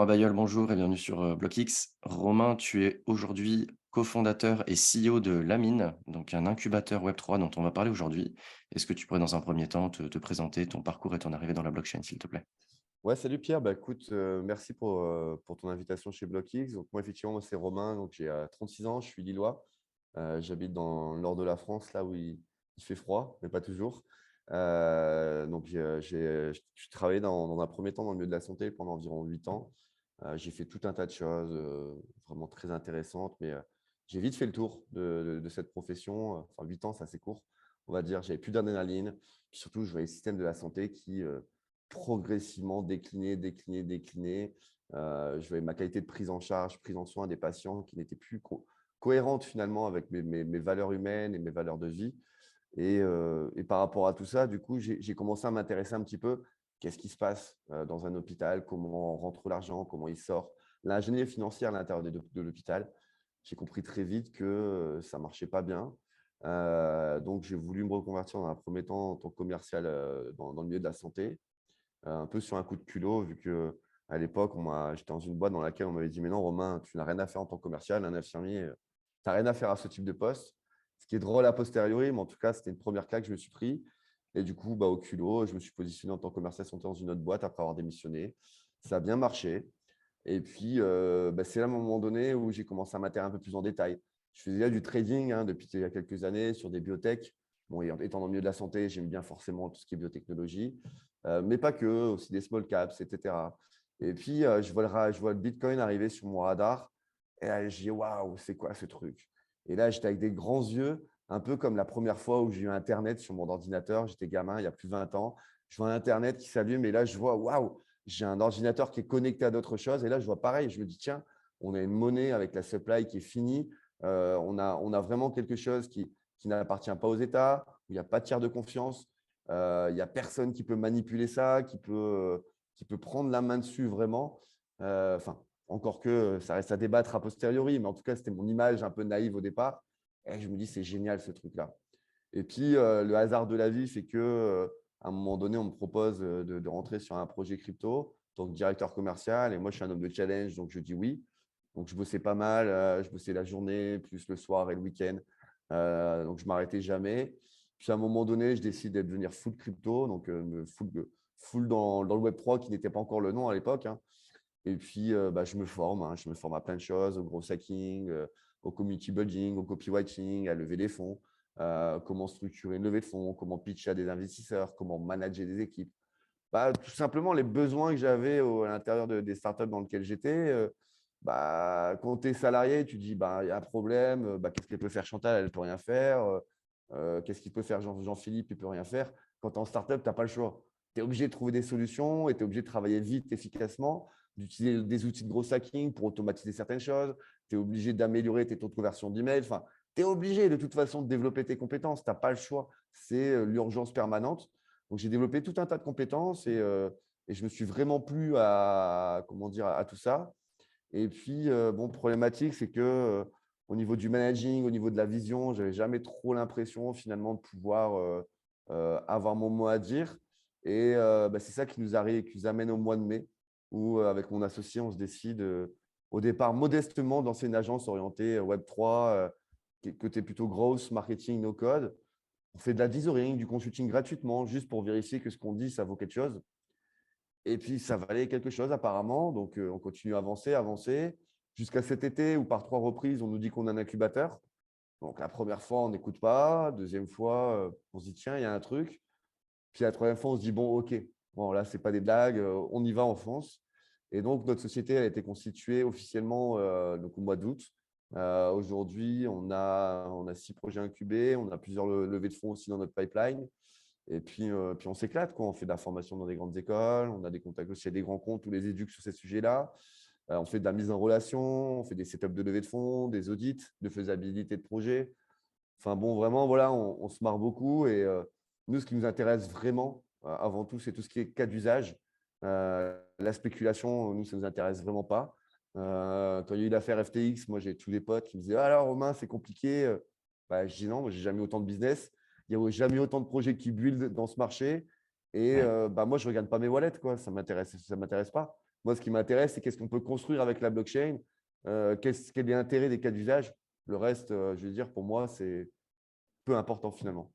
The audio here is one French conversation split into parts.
Romain Bayol, bonjour et bienvenue sur BlockX. Romain, tu es aujourd'hui cofondateur et CEO de Lamine, donc un incubateur Web3 dont on va parler aujourd'hui. Est-ce que tu pourrais dans un premier temps te présenter ton parcours et ton arrivée dans la blockchain, s'il te plaît? Ouais, salut Pierre. Bah, écoute, merci pour ton invitation chez BlockX. Donc, moi, effectivement, moi, c'est Romain. Donc, j'ai 36 ans, je suis lillois. J'habite dans le nord de la France, là où il fait froid, mais pas toujours. Donc, j'ai travaillé dans un premier temps dans le milieu de la santé pendant environ 8 ans. J'ai fait tout un tas de choses vraiment très intéressantes, mais j'ai vite fait le tour de cette profession. Enfin, 8 ans, c'est assez court, on va dire. J'avais plus d'adrénaline. Puis surtout, je voyais le système de la santé qui progressivement décliner. Je voyais ma qualité de prise en charge, prise en soin des patients qui n'était plus cohérente finalement avec mes valeurs humaines et mes valeurs de vie. Et par rapport à tout ça, du coup, j'ai commencé à m'intéresser un petit peu. Qu'est-ce qui se passe dans un hôpital? Comment rentre l'argent? Comment il sort? L'ingénierie financière à l'intérieur de l'hôpital. J'ai compris très vite que ça ne marchait pas bien. Donc, j'ai voulu me reconvertir dans un premier temps en tant que commercial dans le milieu de la santé, un peu sur un coup de culot, vu que à l'époque, j'étais dans une boîte dans laquelle on m'avait dit: «Mais non, Romain, tu n'as rien à faire en tant que commercial, un infirmier, tu n'as rien à faire à ce type de poste». Ce qui est drôle a posteriori, mais en tout cas, c'était une première claque que je me suis pris. Et du coup, au culot, je me suis positionné en tant que commercial santé dans une autre boîte après avoir démissionné. Ça a bien marché. Et puis, c'est là, à un moment donné, où j'ai commencé à m'intéresser un peu plus en détail. Je faisais déjà du trading depuis il y a quelques années sur des biotech. Bon, étant dans le milieu de la santé, j'aime bien forcément tout ce qui est biotechnologie, mais pas que, aussi des small caps, etc. Et puis, je vois le Bitcoin arriver sur mon radar. Et là, je dis: «Waouh, c'est quoi ce truc?» Et là, j'étais avec des grands yeux, un peu comme la première fois où j'ai eu Internet sur mon ordinateur. J'étais gamin, il y a plus de 20 ans. Je vois Internet qui s'allume et là, je vois: «Waouh, j'ai un ordinateur qui est connecté à d'autres choses». Et là, je vois pareil. Je me dis: «Tiens, on a une monnaie avec la supply qui est finie. On a vraiment quelque chose qui n'appartient pas aux États, où il n'y a pas de tiers de confiance. Il n'y a personne qui peut manipuler ça, qui peut prendre la main dessus vraiment». Enfin, encore que ça reste à débattre a posteriori, mais en tout cas, c'était mon image un peu naïve au départ. Et je me dis: «C'est génial ce truc-là». Et puis, le hasard de la vie fait que, à un moment donné, on me propose de rentrer sur un projet crypto, donc directeur commercial. Et moi, je suis un homme de challenge, donc je dis oui. Donc, je bossais pas mal. Je bossais la journée, plus le soir et le week-end. Donc, je m'arrêtais jamais. Puis, à un moment donné, je décide de devenir full crypto, donc full dans le Web3, qui n'était pas encore le nom à l'époque, hein. Et puis, je me forme, hein. Je me forme à plein de choses, au gros hacking, au community building, au copywriting, à lever des fonds, comment structurer une levée de fonds, comment pitcher à des investisseurs, comment manager des équipes. Tout simplement, les besoins que j'avais à l'intérieur des startups dans lesquelles j'étais. Quand tu es salarié, tu dis: «Il y a un problème, qu'est-ce qu'elle peut faire Chantal? Elle ne peut rien faire. Qu'est-ce qu'il peut faire Jean-Philippe? Il ne peut rien faire». Quand tu es en startup, tu n'as pas le choix. Tu es obligé de trouver des solutions et tu es obligé de travailler vite, efficacement, d'utiliser des outils de gros hacking pour automatiser certaines choses. Tu es obligé d'améliorer tes taux de conversion d'email. Enfin, tu es obligé de toute façon de développer tes compétences. Tu n'as pas le choix. C'est l'urgence permanente. Donc, j'ai développé tout un tas de compétences et je me suis vraiment plu comment dire, à tout ça. Et puis, problématique, c'est que au niveau du managing, au niveau de la vision, je n'avais jamais trop l'impression finalement de pouvoir avoir mon mot à dire. Et c'est ça qui nous amène au mois de mai, où avec mon associé, on se décide au départ modestement dans une agence orientée Web3, côté plutôt growth, marketing, no code. On fait de la l'advisoring, du consulting gratuitement, juste pour vérifier que ce qu'on dit, ça vaut quelque chose. Et puis, ça valait quelque chose apparemment. Donc, on continue à avancer, avancer, jusqu'à cet été où par 3 reprises, on nous dit qu'on a un incubateur. Donc, la première fois, on n'écoute pas. Deuxième fois, on se dit: «Tiens, il y a un truc». Puis la troisième fois, on se dit: «Bon, OK, bon, là, ce n'est pas des blagues, on y va, on fonce». Et donc, notre société elle a été constituée officiellement donc au mois d'août. Aujourd'hui, on a 6 projets incubés. On a plusieurs levées de fonds aussi dans notre pipeline. Et puis on s'éclate, quoi. On fait de la formation dans des grandes écoles, on a des contacts aussi avec des grands comptes, tous les éduques sur ces sujets-là. On fait de la mise en relation, on fait des setups de levée de fonds, des audits de faisabilité de projet. Enfin bon, vraiment, voilà, on se marre beaucoup. Et nous, ce qui nous intéresse vraiment, avant tout, c'est tout ce qui est cas d'usage. La spéculation, nous, ça ne nous intéresse vraiment pas. Quand il y a eu l'affaire FTX, moi, j'ai tous les potes qui me disaient: «Ah, alors, Romain, c'est compliqué». Je dis: «Non, moi, j'ai jamais eu autant de business. Il n'y a jamais eu autant de projets qui build dans ce marché. Et Ouais. moi, je ne regarde pas mes wallets, quoi. Ça m'intéresse pas. Moi, ce qui m'intéresse, c'est qu'est-ce qu'on peut construire avec la blockchain, quel est l'intérêt des cas d'usage. Le reste, je veux dire, pour moi, c'est peu important finalement.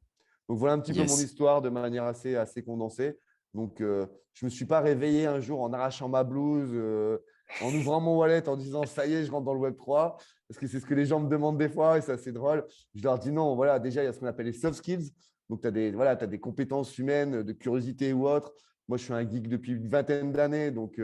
Donc voilà un petit peu mon Yes. histoire de manière assez condensée. Donc je ne me suis pas réveillé un jour en arrachant ma blouse, en ouvrant mon wallet, en disant ça y est, je rentre dans le Web3, parce que c'est ce que les gens me demandent des fois et c'est assez drôle. Je leur dis non, voilà, déjà il y a ce qu'on appelle les soft skills. Donc tu as des compétences humaines, de curiosité ou autre. Moi, je suis un geek depuis une vingtaine d'années, donc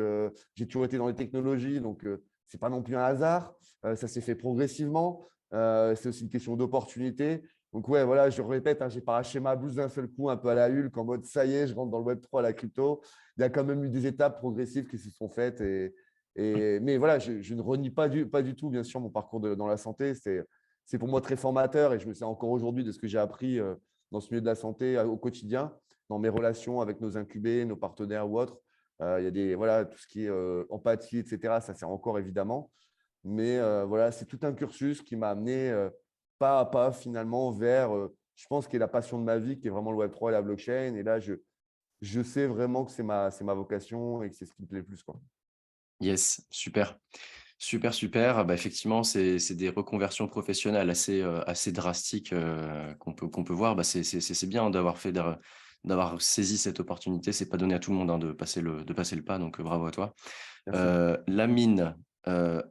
j'ai toujours été dans les technologies, donc ce n'est pas non plus un hasard. Ça s'est fait progressivement. C'est aussi une question d'opportunité. Donc, ouais, voilà, je répète, hein, je n'ai pas arraché ma blouse d'un seul coup, un peu à la Hulk, en mode ça y est, je rentre dans le Web3, la crypto. Il y a quand même eu des étapes progressives qui se sont faites. Mais voilà, je ne renie pas du tout, bien sûr, mon parcours dans la santé. C'est pour moi très formateur et je me sers encore aujourd'hui de ce que j'ai appris dans ce milieu de la santé au quotidien, dans mes relations avec nos incubés, nos partenaires ou autres. Il y a voilà, tout ce qui est empathie, etc. Ça sert encore évidemment. Mais voilà, c'est tout un cursus qui m'a amené pas à pas finalement vers, je pense, qui est la passion de ma vie, qui est vraiment le Web3 et la blockchain. Et là, je sais vraiment que c'est ma vocation et que c'est ce qui me plaît le plus, quoi. Yes, super. Super, super. Bah, effectivement, c'est des reconversions professionnelles assez drastiques, qu'on peut voir. Bah, c'est bien d'avoir saisi cette opportunité. C'est pas donné à tout le monde, hein, de passer le pas, donc bravo à toi. Merci. La mine,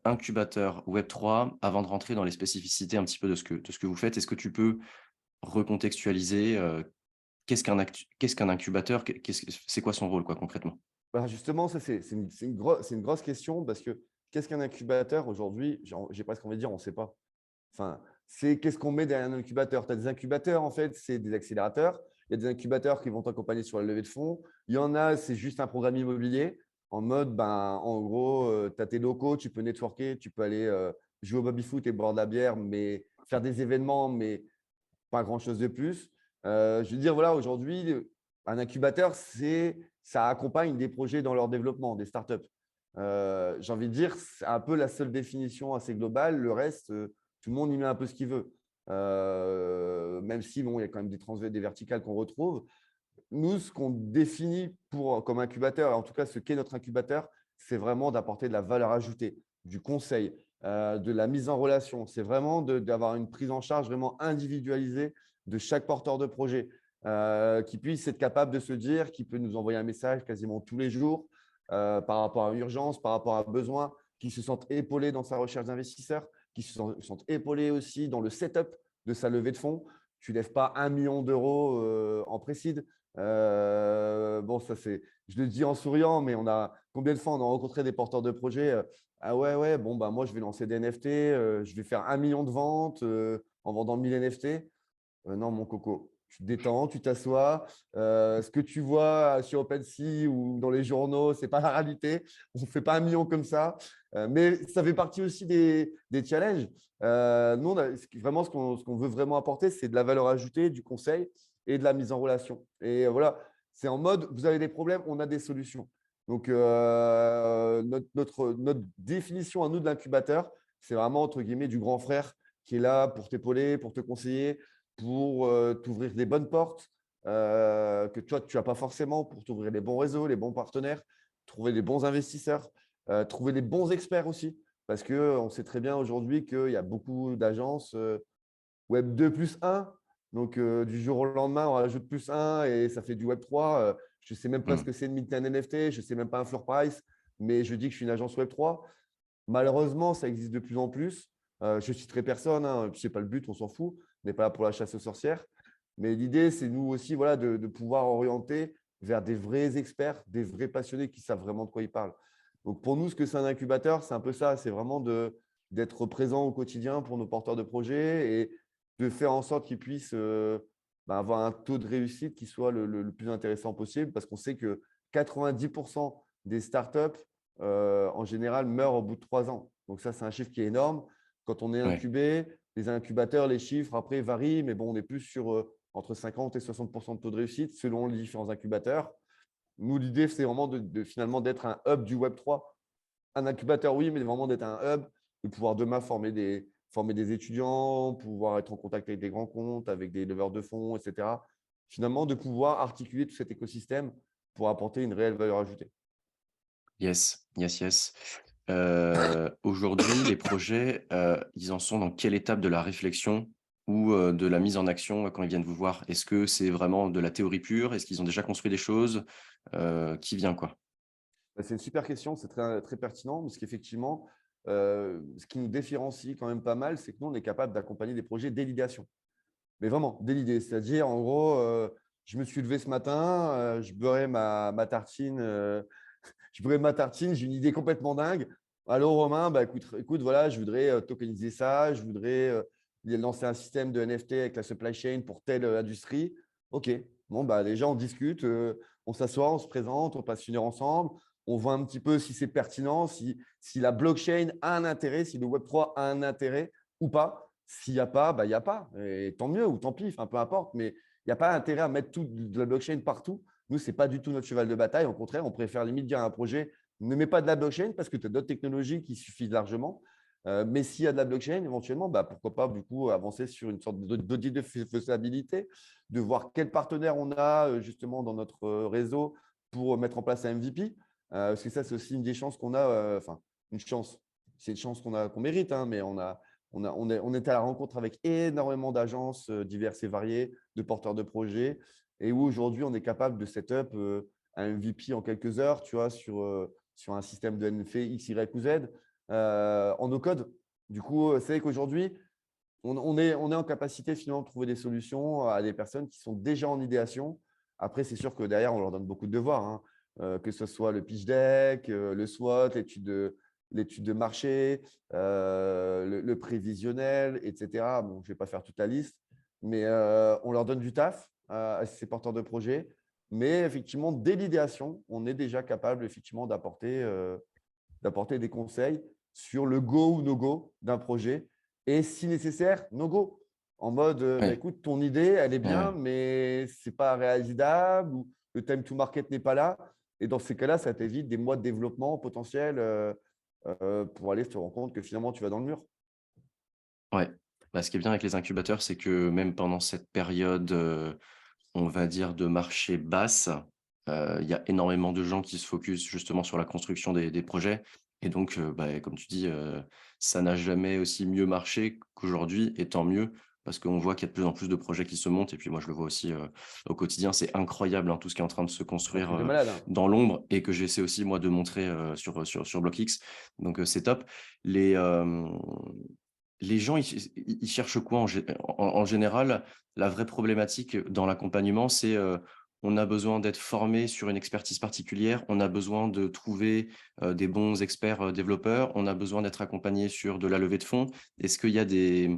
incubateur Web3, avant de rentrer dans les spécificités un petit peu de ce que vous faites, est-ce que tu peux recontextualiser, qu'est-ce qu'un incubateur? C'est quoi son rôle, quoi, concrètement? Bah, justement, ça, c'est une grosse question parce que qu'est-ce qu'un incubateur aujourd'hui? J'ai presque envie de dire, on ne sait pas. Enfin, c'est qu'est-ce qu'on met derrière un incubateur? Tu as des incubateurs, en fait, c'est des accélérateurs. Il y a des incubateurs qui vont t'accompagner sur la levée de fonds. Il y en a, c'est juste un programme immobilier en mode, ben, en gros, tu as tes locaux, tu peux networker, tu peux aller jouer au baby-foot et boire de la bière, mais faire des événements, mais pas grand-chose de plus. Je veux dire, voilà, aujourd'hui, un incubateur, ça accompagne des projets dans leur développement, des startups. J'ai envie de dire, c'est un peu la seule définition assez globale. Le reste, tout le monde y met un peu ce qu'il veut. Même si, bon, il y a quand même des verticales qu'on retrouve. Nous, ce qu'on définit comme incubateur, en tout cas ce qu'est notre incubateur, c'est vraiment d'apporter de la valeur ajoutée, du conseil, de la mise en relation. C'est vraiment d'avoir une prise en charge vraiment individualisée de chaque porteur de projet, qui puisse être capable de se dire, qui peut nous envoyer un message quasiment tous les jours par rapport à une urgence, par rapport à un besoin, qui se sente épaulé dans sa recherche d'investisseurs, qui se sente épaulé aussi dans le setup de sa levée de fonds. Tu ne lèves pas 1 million d'euros en précide. Bon, ça c'est, je le dis en souriant, mais combien de fois on a rencontré des porteurs de projets ah ouais, ouais, bon, bah, moi je vais lancer des NFT, je vais faire 1 million de ventes en vendant 1000 NFT. Non, mon coco, tu te détends, tu t'assois. Ce que tu vois sur OpenSea ou dans les journaux, ce n'est pas la réalité. On ne fait pas 1 million comme ça. Mais ça fait partie aussi des challenges. Nous, vraiment, ce qu'on veut vraiment apporter, c'est de la valeur ajoutée, du conseil et de la mise en relation. Et voilà, c'est en mode, vous avez des problèmes, on a des solutions. Donc, notre définition à nous de l'incubateur, c'est vraiment, entre guillemets, du grand frère qui est là pour t'épauler, pour te conseiller, pour t'ouvrir des bonnes portes que toi, tu n'as pas forcément, pour t'ouvrir les bons réseaux, les bons partenaires, trouver les bons investisseurs, trouver les bons experts aussi. Parce qu'on sait très bien aujourd'hui qu'il y a beaucoup d'agences Web 2 plus 1. Donc, du jour au lendemain, on rajoute plus 1 et ça fait du Web 3. Je ne sais même pas ce Mmh. que c'est de minter un NFT, je ne sais même pas un floor price, mais je dis que je suis une agence Web 3. Malheureusement, ça existe de plus en plus. Je ne citerai personne, hein, ce n'est pas le but, on s'en fout. On n'est pas là pour la chasse aux sorcières. Mais l'idée, c'est nous aussi voilà, de pouvoir orienter vers des vrais experts, des vrais passionnés qui savent vraiment de quoi ils parlent. Donc pour nous, ce que c'est un incubateur, c'est un peu ça. C'est vraiment d'être présent au quotidien pour nos porteurs de projets et de faire en sorte qu'ils puissent avoir un taux de réussite qui soit le plus intéressant possible parce qu'on sait que 90% des startups en général, meurent au bout de 3 ans. Donc ça, c'est un chiffre qui est énorme. Quand on est Ouais. incubé, les incubateurs, les chiffres après varient, mais bon, on est plus sur entre 50 et 60% de taux de réussite selon les différents incubateurs. Nous, l'idée, c'est vraiment finalement d'être un hub du Web3. Un incubateur, oui, mais vraiment d'être un hub, de pouvoir demain former des étudiants, pouvoir être en contact avec des grands comptes, avec des leveurs de fonds, etc. Finalement, de pouvoir articuler tout cet écosystème pour apporter une réelle valeur ajoutée. Yes, yes, yes. Aujourd'hui, les projets, ils en sont dans quelle étape de la réflexion ou, de la mise en action, quand ils viennent vous voir? Est-ce que c'est vraiment de la théorie pure? Est-ce qu'ils ont déjà construit des choses? Qui vient quoi? Bah, c'est une super question, c'est très, très pertinent parce qu'effectivement, ce qui nous différencie quand même pas mal, c'est que nous, on est capable d'accompagner des projets dès l'idéation. Mais vraiment, dès l'idée. C'est-à-dire, en gros, je me suis levé ce matin, je beurrais ma tartine, j'ai une idée complètement dingue. Allô Romain, bah, écoute, voilà, je voudrais tokeniser ça, je voudrais lancer un système de NFT avec la supply chain pour telle industrie. OK, bon, bah, déjà, on discute, on s'assoit, on se présente, on passe une heure ensemble, on voit un petit peu si c'est pertinent, si la blockchain a un intérêt, si le Web3 a un intérêt ou pas. S'il n'y a pas, bah, il n'y a pas. Et tant mieux ou tant pis, enfin, peu importe. Mais il n'y a pas intérêt à mettre tout de la blockchain partout. Nous, ce n'est pas du tout notre cheval de bataille. Au contraire, on préfère limite dire à un projet, ne mets pas de la blockchain parce que tu as d'autres technologies qui suffisent largement. Mais s'il y a de la blockchain, éventuellement, bah, pourquoi pas du coup avancer sur une sorte d'audit de faisabilité, de voir quels partenaires on a justement dans notre réseau pour mettre en place un MVP. Parce que ça, c'est aussi une des chances qu'on a, enfin, une chance, c'est une chance qu'on mérite, hein, mais on est à la rencontre avec énormément d'agences diverses et variées, de porteurs de projets, et où aujourd'hui, on est capable de set up un MVP en quelques heures, tu vois, sur un système de NF X, Y ou Z en no-code. Du coup, c'est vrai qu'aujourd'hui, on est en capacité finalement de trouver des solutions à des personnes qui sont déjà en idéation. Après, c'est sûr que derrière, on leur donne beaucoup de devoirs, hein, que ce soit le pitch deck, le SWOT, l'étude de marché, le prévisionnel, etc. Bon, je ne vais pas faire toute la liste, mais on leur donne du taf à ces porteurs de projets. Mais effectivement, dès l'idéation, on est déjà capable effectivement d'apporter des conseils sur le go ou no go d'un projet. Et si nécessaire, no go. En mode, bah, Ouais, écoute, ton idée, elle est ouais, bien, ouais. mais ce n'est pas réalisable ou le time to market n'est pas là. Et dans ces cas-là, ça t'évite des mois de développement potentiel pour aller te rendre compte que finalement, tu vas dans le mur. Ouais. Bah, ce qui est bien avec les incubateurs, c'est que même pendant cette période, on va dire de marché basse, il y a énormément de gens qui se focus justement sur la construction des projets et donc bah, comme tu dis, ça n'a jamais aussi mieux marché qu'aujourd'hui et tant mieux parce qu'on voit qu'il y a de plus en plus de projets qui se montent et puis moi je le vois aussi, au quotidien. C'est incroyable, hein, tout ce qui est en train de se C'est un construire, truc de malade, hein. dans l'ombre et que j'essaie aussi moi de montrer, sur BlockX donc c'est top. Les, les gens ils cherchent quoi en général? La vraie problématique dans l'accompagnement, c'est, on a besoin d'être formé sur une expertise particulière, on a besoin de trouver, des bons experts, développeurs, on a besoin d'être accompagné sur de la levée de fonds. Est-ce qu'il y a des,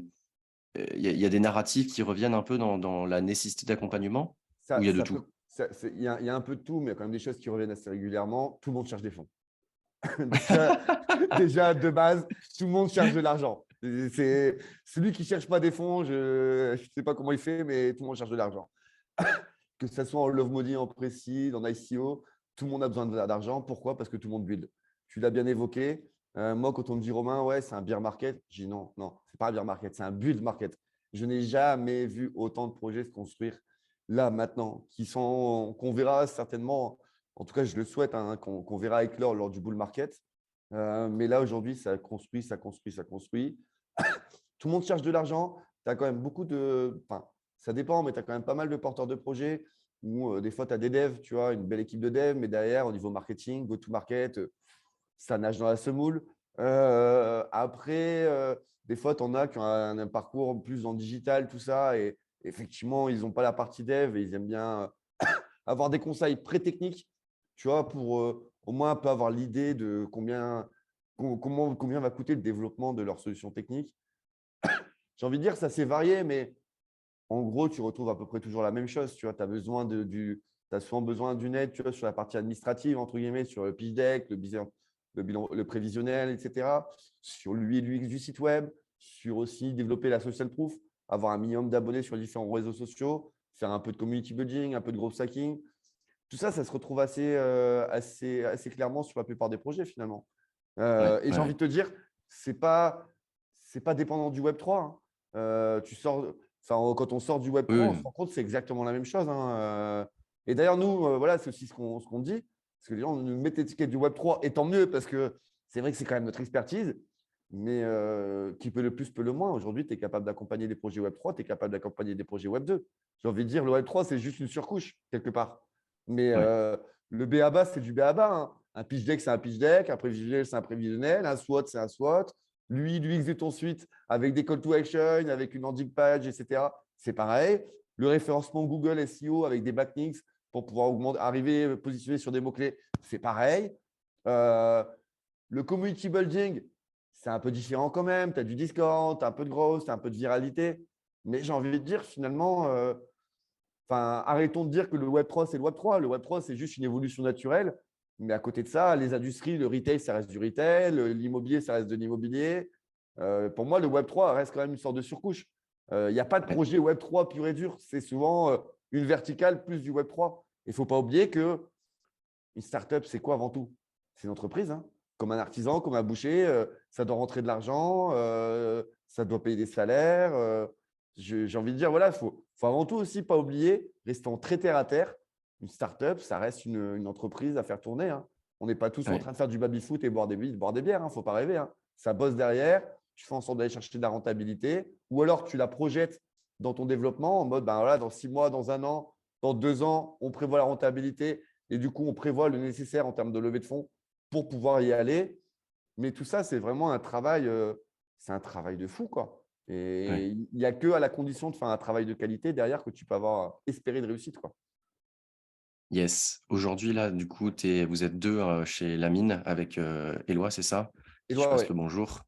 il y a des narratifs qui reviennent un peu dans la nécessité d'accompagnement? Ou il y a de Ça tout? peut, il y a un peu de tout, mais il y a quand même des choses qui reviennent assez régulièrement. Tout le monde cherche des fonds. Déjà, déjà, de base, tout le monde cherche de l'argent. C'est celui qui ne cherche pas des fonds, je ne sais pas comment il fait, mais tout le monde cherche de l'argent. Que ce soit en Love Modi, en Précide, en ICO, tout le monde a besoin d'argent. Pourquoi? Parce que tout le monde build. Tu l'as bien évoqué. Moi, quand on me dit Romain, ouais, c'est un beer market, je dis non, non, c'est pas un beer market, c'est un build market. Je n'ai jamais vu autant de projets se construire là, maintenant, qu'on verra certainement, en tout cas, je le souhaite, hein, qu'on verra éclore lors du bull market. Mais là, aujourd'hui, ça construit, ça construit, ça construit. Tout le monde cherche de l'argent. Tu as quand même beaucoup de. Enfin, ça dépend, mais tu as quand même pas mal de porteurs de projets où des fois, tu as des devs, tu vois, une belle équipe de devs, mais derrière, au niveau marketing, go-to-market, ça nage dans la semoule. Après, des fois, tu en as qui ont un parcours plus en digital, tout ça, et effectivement, ils n'ont pas la partie dev et ils aiment bien avoir des conseils pré-techniques, tu vois, pour au moins un peu avoir l'idée de combien va coûter le développement de leur solution technique. J'ai envie de dire, ça s'est varié, mais en gros, tu retrouves à peu près toujours la même chose. Tu vois, as souvent besoin d'une aide, tu vois, sur la partie administrative, entre guillemets, sur le pitch deck, le prévisionnel, etc. Sur l'UI et l'UX du site web, sur aussi développer la social proof, avoir un minimum d'abonnés sur les différents réseaux sociaux, faire un peu de community building, un peu de growth hacking. Tout ça, ça se retrouve assez clairement sur la plupart des projets, finalement. Ouais, Et ouais, j'ai envie ouais. de te dire, c'est pas dépendant du Web3, hein. Quand on sort du Oui, Web3, on se oui. rend compte que c'est exactement la même chose, hein. Et d'ailleurs, nous, voilà, c'est aussi ce qu'on dit, parce que les gens nous mettent l'étiquette du Web3, et tant mieux, parce que c'est vrai que c'est quand même notre expertise, mais qui peut le plus, peut le moins. Aujourd'hui, tu es capable d'accompagner des projets Web3, tu es capable d'accompagner des projets Web2. J'ai envie de dire, le Web3, c'est juste une surcouche, quelque part. Mais Ouais, le B.A.B.A., c'est du B.A.B.A. Hein. Un pitch deck, c'est un pitch deck. Un prévisionnel, c'est un prévisionnel. Un SWOT, c'est un SWOT. L'UX de ton suite, avec des call to action, avec une landing page, etc. C'est pareil. Le référencement Google SEO avec des backlinks pour pouvoir arriver à positionner sur des mots-clés, c'est pareil. Le community building, c'est un peu différent quand même. Tu as du discount, tu as un peu de growth, tu as un peu de viralité. Mais j'ai envie de dire, finalement, arrêtons de dire que le Web3, c'est le Web3. Le Web3, c'est juste une évolution naturelle. Mais à côté de ça, les industries, le retail, ça reste du retail. L'immobilier, ça reste de l'immobilier. Pour moi, le Web3 reste quand même une sorte de surcouche. Il n'y a pas de ouais, projet Web3 pur et dur. C'est souvent une verticale plus du Web3. Il ne faut pas oublier que une startup, c'est quoi avant tout? C'est une entreprise, hein. Comme un artisan, comme un boucher, ça doit rentrer de l'argent, ça doit payer des salaires. J'ai envie de dire, voilà, faut avant tout aussi pas oublier, restant très terre à terre, une startup, ça reste une entreprise à faire tourner, hein. On n'est pas tous en ouais. train de faire du baby-foot et boire des bières, il ne faut pas rêver, hein. Ça bosse derrière, tu fais en sorte d'aller chercher de la rentabilité, ou alors tu la projettes dans ton développement en mode, ben voilà, dans 6 mois, dans un an, dans 2 ans, on prévoit la rentabilité et du coup, on prévoit le nécessaire en termes de levée de fonds pour pouvoir y aller. Mais tout ça, c'est vraiment c'est un travail de fou, quoi. Ouais. Et il n'y a que à la condition de faire un travail de qualité derrière que tu peux avoir espéré de réussite, quoi. Yes. Aujourd'hui, là, du coup, vous êtes 2 chez Lamine avec, Éloi, c'est ça? Et Qui je toi, passe ouais. le bonjour.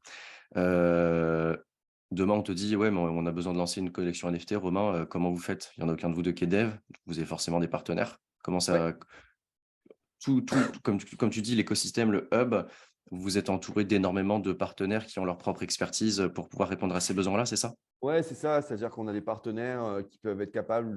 Heu, Demain, on te dit: «Ouais, mais on a besoin de lancer une collection NFT». Romain, comment vous faites? Il y en a aucun de vous 2 qui est dev, vous avez forcément des partenaires. Comment Ouais. ça tout comme tu dis, l'écosystème, le hub, vous êtes entouré d'énormément de partenaires qui ont leur propre expertise, pour pouvoir répondre à ces besoins-là, c'est ça? Ouais, c'est ça. C'est-à-dire qu'on a des partenaires qui peuvent être capables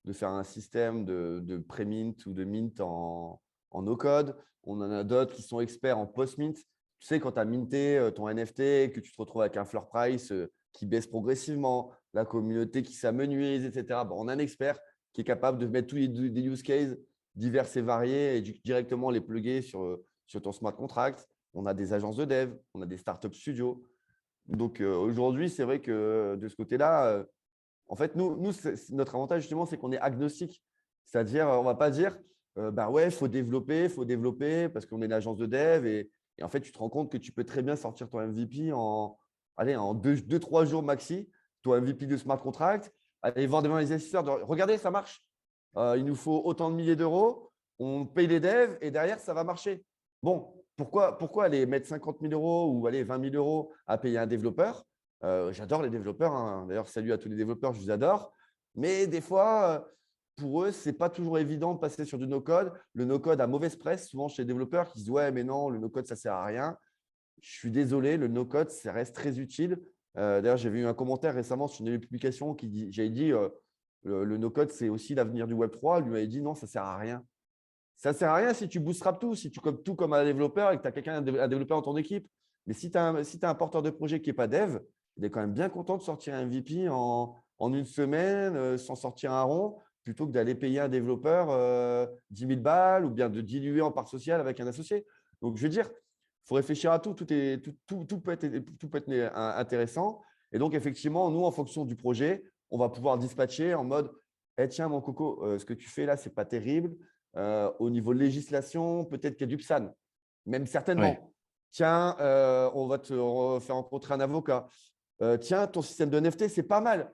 de faire un système de pré-mint ou de mint en no-code. On en a d'autres qui sont experts en post-mint. Tu sais, quand tu as minté ton NFT, que tu te retrouves avec un floor price qui baisse progressivement, la communauté qui s'amenuise, etc. Bon, on a un expert qui est capable de mettre tous des use cases divers et variés et directement les plugger sur ton smart contract. On a des agences de dev, on a des startups studios. Donc aujourd'hui, c'est vrai que de ce côté-là, en fait, notre avantage justement, c'est qu'on est agnostique. C'est-à-dire, on ne va pas dire, bah ouais, il faut développer parce qu'on est une agence de dev. Et en fait, tu te rends compte que tu peux très bien sortir ton MVP en 2-3 jours maxi, ton MVP de smart contract, aller voir devant les investisseurs, regardez, ça marche. Il nous faut autant de milliers d'euros, on paye les devs et derrière, ça va marcher. Bon, pourquoi aller mettre 50 000 euros ou aller 20 000 euros à payer un développeur? J'adore les développeurs, hein. D'ailleurs, salut à tous les développeurs, je vous adore. Mais des fois, pour eux, ce n'est pas toujours évident de passer sur du no-code. Le no-code a mauvaise presse, souvent chez les développeurs qui se disent ouais, mais non, le no-code, ça ne sert à rien. Je suis désolé, le no-code, ça reste très utile. D'ailleurs, j'ai vu un commentaire récemment sur une de mes publications qui dit, j'avais dit le no-code, c'est aussi l'avenir du Web3. Lui m'avait dit non, ça ne sert à rien. Ça ne sert à rien si tu bootstraps tout, si tu codes tout comme un développeur et que tu as quelqu'un, un développeur dans ton équipe. Mais si tu as, un porteur de projet qui n'est pas dev, il est quand même bien content de sortir un MVP en une semaine, sans sortir un rond, plutôt que d'aller payer un développeur 10 000 balles ou bien de diluer en part sociale avec un associé. Donc, je veux dire, il faut réfléchir à tout. Tout peut être intéressant. Et donc, effectivement, nous, en fonction du projet, on va pouvoir dispatcher en mode eh, tiens, mon coco, ce que tu fais là, ce n'est pas terrible. Au niveau de législation, peut-être qu'il y a du PSAN, même Ouais. certainement. Tiens, on va te faire rencontrer un avocat. Tiens, ton système de NFT, c'est pas mal.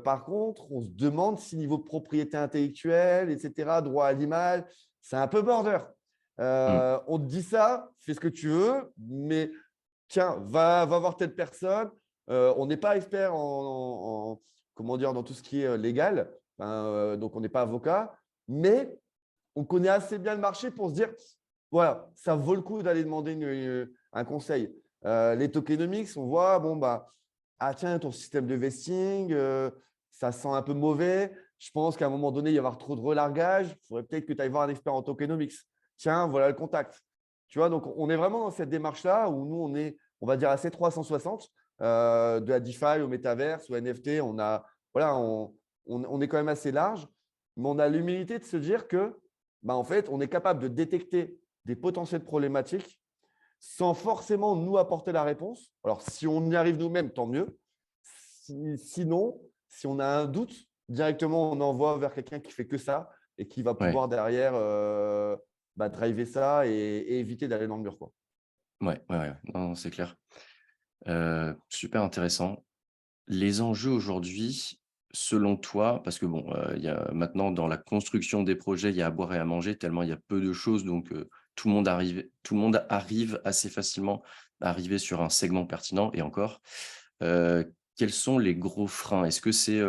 Par contre, on se demande si niveau propriété intellectuelle, etc., droit à l'image, c'est un peu border. Mmh. On te dit ça, fais ce que tu veux, mais tiens, va voir telle personne. On n'est pas expert comment dire, dans tout ce qui est légal, donc on n'est pas avocat, mais on connaît assez bien le marché pour se dire, voilà, ça vaut le coup d'aller demander un conseil. Les tokenomics, on voit, bon, bah, ah tiens, ton système de vesting, ça sent un peu mauvais. Je pense qu'à un moment donné, il va y avoir trop de relargage. Il faudrait peut-être que tu ailles voir un expert en tokenomics. Tiens, voilà le contact. Tu vois, donc on est vraiment dans cette démarche-là où nous, on est, on va dire, assez 360 de la DeFi au métaverse, au NFT. Voilà, on est quand même assez large, mais on a l'humilité de se dire que bah, en fait, on est capable de détecter des potentielles problématiques sans forcément nous apporter la réponse. Alors, si on y arrive nous-mêmes, tant mieux. Sinon, si on a un doute, directement, on envoie vers quelqu'un qui fait que ça et qui va Ouais, pouvoir derrière driver ça et éviter d'aller dans le mur, quoi. ouais, ouais, ouais. Non, non, c'est clair. Super intéressant. Les enjeux aujourd'hui, selon toi, parce que bon, il y a maintenant dans la construction des projets, il y a à boire et à manger tellement il y a peu de choses donc tout le monde arrive assez facilement à arriver sur un segment pertinent et encore. Quels sont les gros freins? Est-ce que c'est,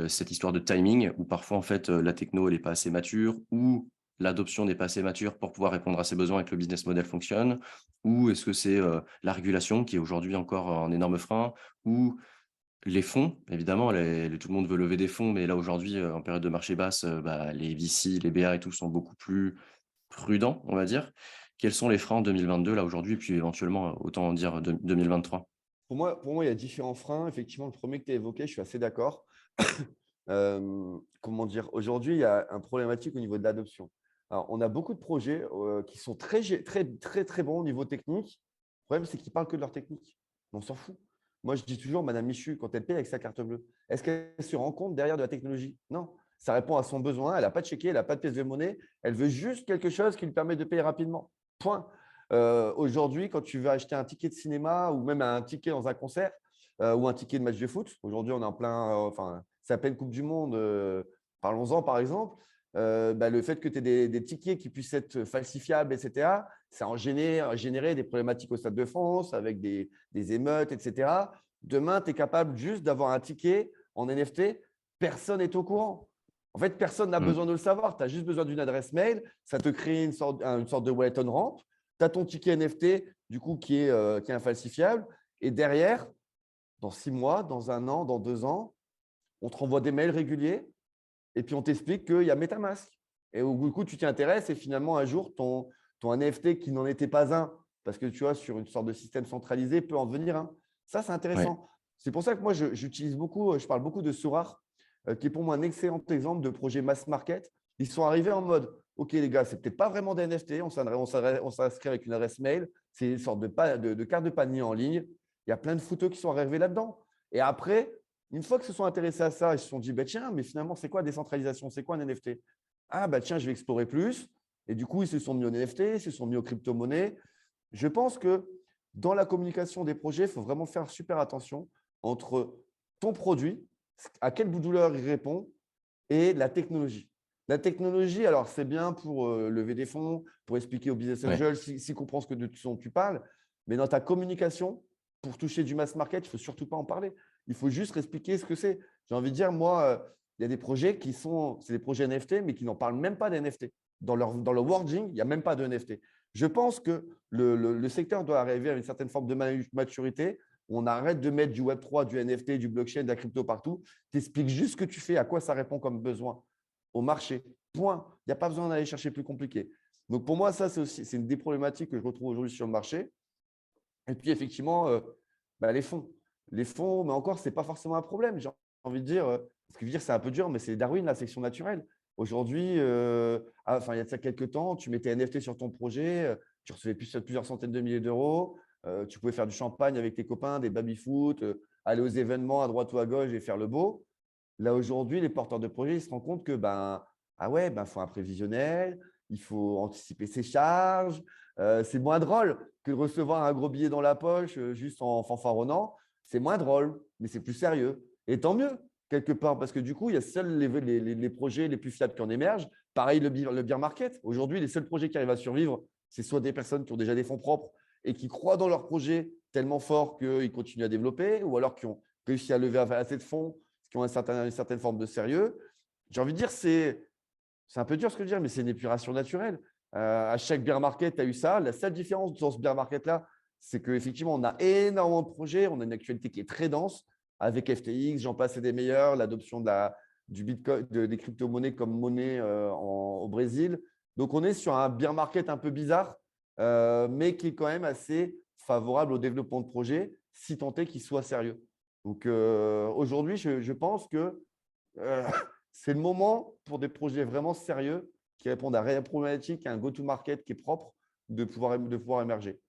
cette histoire de timing où parfois en fait, la techno elle est pas assez mature ou l'adoption n'est pas assez mature pour pouvoir répondre à ses besoins et que le business model fonctionne? Ou est-ce que c'est, la régulation qui est aujourd'hui encore un énorme frein? Ou les fonds, évidemment, tout le monde veut lever des fonds, mais là aujourd'hui, en période de marché basse, les VC, les BA et tout sont beaucoup plus prudents, on va dire. Quels sont les freins en 2022 là aujourd'hui, puis éventuellement, autant en dire 2023? Pour moi, il y a différents freins. Effectivement, le premier que tu as évoqué, je suis assez d'accord. Comment dire? Aujourd'hui, il y a un problématique au niveau de l'adoption. Alors, on a beaucoup de projets qui sont très bons au niveau technique. Le problème, c'est qu'ils parlent que de leur technique. On s'en fout. Moi, je dis toujours, Madame Michu, quand elle paye avec sa carte bleue, est-ce qu'elle se rend compte derrière de la technologie? Non. Ça répond à son besoin. Elle n'a pas de chéquier, elle n'a pas de pièce de monnaie. Elle veut juste quelque chose qui lui permet de payer rapidement. Point. Aujourd'hui, quand tu veux acheter un ticket de cinéma ou même un ticket dans un concert ou un ticket de match de foot, aujourd'hui, on est en plein, c'est à peine Coupe du Monde, parlons-en par exemple, le fait que tu aies des tickets qui puissent être falsifiables, etc., ça a généré des problématiques au Stade de France avec des émeutes, etc. Demain, tu es capable juste d'avoir un ticket en NFT, personne n'est au courant. En fait, personne n'a Mmh, besoin de le savoir. Tu as juste besoin d'une adresse mail, ça te crée une sorte de wallet on ramp. Tu as ton ticket NFT, du coup, qui est infalsifiable. Et derrière, dans 6 mois, dans 1 an, dans 2 ans, on te renvoie des mails réguliers et puis on t'explique qu'il y a MetaMask. Et au du coup, tu t'y intéresses et finalement, un jour, ton NFT qui n'en était pas un, parce que tu vois, sur une sorte de système centralisé, peut en devenir un. Ça, c'est ouais, intéressant. C'est pour ça que moi, j'utilise beaucoup, je parle beaucoup de Sorar, qui est pour moi un excellent exemple de projet mass market. Ils sont arrivés en mode, OK, les gars, c'est peut-être pas vraiment des NFT, on s'inscrit avec une adresse mail, c'est une sorte de carte de panier en ligne. Il y a plein de photos qui sont arrivés là-dedans. Et après, une fois qu'ils se sont intéressés à ça, ils se sont dit, bah, tiens, mais finalement, c'est quoi la décentralisation? C'est quoi un NFT? Ah, bah tiens, je vais explorer plus. Et du coup, ils se sont mis au NFT, ils se sont mis aux crypto-monnaies. Je pense que dans la communication des projets, il faut vraiment faire super attention entre ton produit, à quel bout de douleur il répond, et la technologie. La technologie, alors c'est bien pour lever des fonds, pour expliquer aux business ouais, angels s'ils comprennent ce dont tu parles, mais dans ta communication, pour toucher du mass market, il ne faut surtout pas en parler. Il faut juste expliquer ce que c'est. J'ai envie de dire, moi, il y a des projets c'est des projets NFT, mais qui n'en parlent même pas d'NFT. Dans leur wording, il n'y a même pas de NFT. Je pense que le secteur doit arriver à une certaine forme de maturité. On arrête de mettre du Web3, du NFT, du blockchain, de la crypto partout. Tu expliques juste ce que tu fais, à quoi ça répond comme besoin au marché. Point. Il n'y a pas besoin d'aller chercher plus compliqué. Donc pour moi, ça, c'est une des problématiques que je retrouve aujourd'hui sur le marché. Et puis effectivement, les fonds. Les fonds, mais encore, ce n'est pas forcément un problème. J'ai envie de dire, ce que je veux dire, c'est un peu dur, mais c'est Darwin, la sélection naturelle. Aujourd'hui, il y a de ça quelques temps, tu mettais NFT sur ton projet, tu recevais plusieurs centaines de milliers d'euros, tu pouvais faire du champagne avec tes copains, des baby-foot, aller aux événements à droite ou à gauche et faire le beau. Là, aujourd'hui, les porteurs de projets, ils se rendent compte que, ah ouais, faut un prévisionnel, il faut anticiper ses charges. C'est moins drôle que de recevoir un gros billet dans la poche juste en fanfaronnant. C'est moins drôle, mais c'est plus sérieux. Et tant mieux, quelque part, parce que du coup, il y a seuls les projets les plus fiables qui en émergent. Pareil, le beer market. Aujourd'hui, les seuls projets qui arrivent à survivre, c'est soit des personnes qui ont déjà des fonds propres et qui croient dans leur projet tellement fort qu'ils continuent à développer, ou alors qui ont réussi à lever assez de fonds qui ont une certaine forme de sérieux. J'ai envie de dire, c'est un peu dur ce que je veux dire, mais c'est une épuration naturelle. À chaque bear market, tu as eu ça. La seule différence dans ce bear market-là, c'est qu'effectivement, on a énormément de projets, on a une actualité qui est très dense avec FTX, j'en passe et des meilleurs, l'adoption du Bitcoin, des crypto-monnaies comme monnaie au Brésil. Donc, on est sur un bear market un peu bizarre, mais qui est quand même assez favorable au développement de projets, si tant est qu'il soit sérieux. Donc, aujourd'hui, je pense que c'est le moment pour des projets vraiment sérieux qui répondent à réelle problématique, un go-to-market qui est propre, de pouvoir émerger.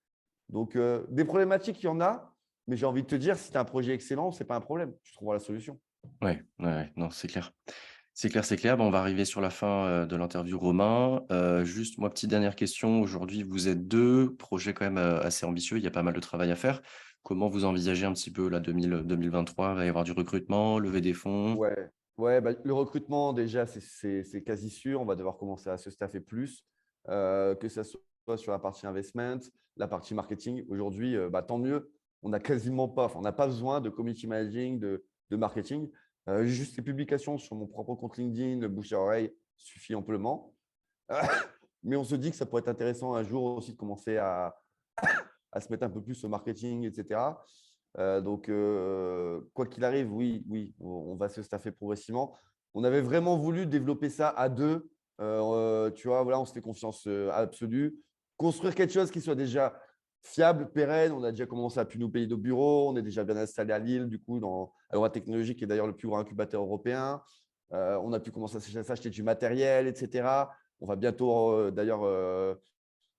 Donc, des problématiques, il y en a, mais j'ai envie de te dire, si tu as un projet excellent, ce n'est pas un problème. Tu trouveras la solution. Ouais, ouais, ouais, non, c'est clair. C'est clair, c'est clair. Bon, on va arriver sur la fin, de l'interview, Romain. Juste, moi, petite dernière question. Aujourd'hui, vous êtes 2, projet quand même, assez ambitieux. Il y a pas mal de travail à faire. Comment vous envisagez un petit peu là 2023? Il va y avoir du recrutement, lever des fonds? Ouais, ouais, bah, le recrutement, déjà, c'est quasi sûr. On va devoir commencer à se staffer plus, que ça soit sur la partie investment, la partie marketing. Aujourd'hui, bah, tant mieux. On n'a quasiment pas, enfin, on n'a pas besoin de community managing, de marketing. Juste les publications sur mon propre compte LinkedIn, le bouche à oreille suffit amplement. Mais on se dit que ça pourrait être intéressant un jour aussi de commencer à se mettre un peu plus au marketing, etc. Donc, quoi qu'il arrive, oui, oui, on va se staffer progressivement. On avait vraiment voulu développer ça à deux. Tu vois, voilà, on se fait confiance absolue. Construire quelque chose qui soit déjà fiable, pérenne. On a déjà commencé à pu nous payer nos bureaux. On est déjà bien installé à Lille, du coup, dans Alora Technologies, qui est d'ailleurs le plus grand incubateur européen. On a pu commencer à s'acheter du matériel, etc. On va bientôt, d'ailleurs,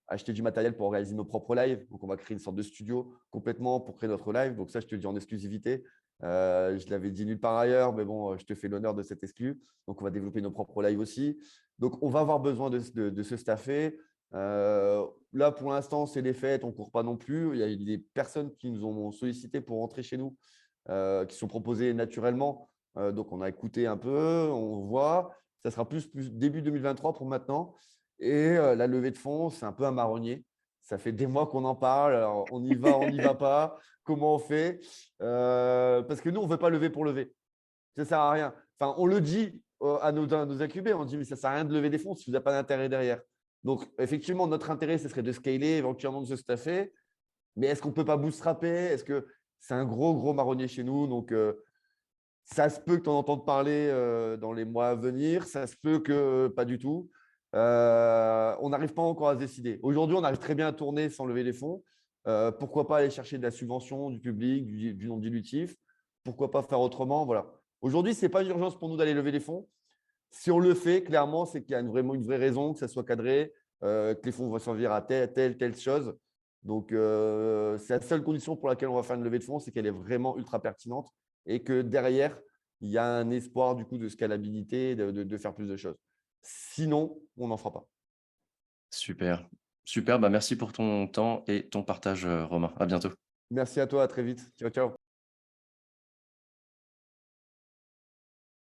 acheter du matériel pour organiser nos propres lives. Donc, on va créer une sorte de studio complètement pour créer notre live. Donc, ça, je te le dis en exclusivité. Je l'avais dit nulle part ailleurs, mais bon, je te fais l'honneur de cette exclu. Donc, on va développer nos propres lives aussi. Donc, on va avoir besoin de se staffer. Là, pour l'instant, c'est les fêtes, on ne court pas non plus. Il y a des personnes qui nous ont sollicité pour rentrer chez nous, qui sont proposées naturellement. Donc, on a écouté un peu, on voit. Ça sera plus début 2023 pour maintenant. Et la levée de fonds, c'est un peu un marronnier. Ça fait des mois qu'on en parle. Alors, on n'y va pas. Comment on fait? Parce que nous, on ne veut pas lever pour lever. Ça ne sert à rien. Enfin, on le dit à nos incubés. On dit, mais ça ne sert à rien de lever des fonds si vous n'avez pas d'intérêt derrière. Donc, effectivement, notre intérêt, ce serait de scaler, éventuellement de se staffer. Mais est-ce qu'on ne peut pas bootstrapper? Est-ce que c'est un gros, gros marronnier chez nous? Donc, ça se peut que tu en entendes parler dans les mois à venir. Ça se peut que pas du tout. On n'arrive pas encore à se décider. Aujourd'hui, on arrive très bien à tourner sans lever les fonds. Pourquoi pas aller chercher de la subvention du public, du non dilutif? Pourquoi pas faire autrement? Voilà. Aujourd'hui, ce n'est pas une urgence pour nous d'aller lever les fonds. Si on le fait, clairement, c'est qu'il y a vraiment une vraie raison, que ça soit cadré, que les fonds vont servir à telle chose. Donc, c'est la seule condition pour laquelle on va faire une levée de fonds, c'est qu'elle est vraiment ultra pertinente et que derrière, il y a un espoir du coup de scalabilité, de faire plus de choses. Sinon, on n'en fera pas. Super, super, bah, merci pour ton temps et ton partage, Romain. À bientôt. Merci à toi, à très vite. Ciao, ciao.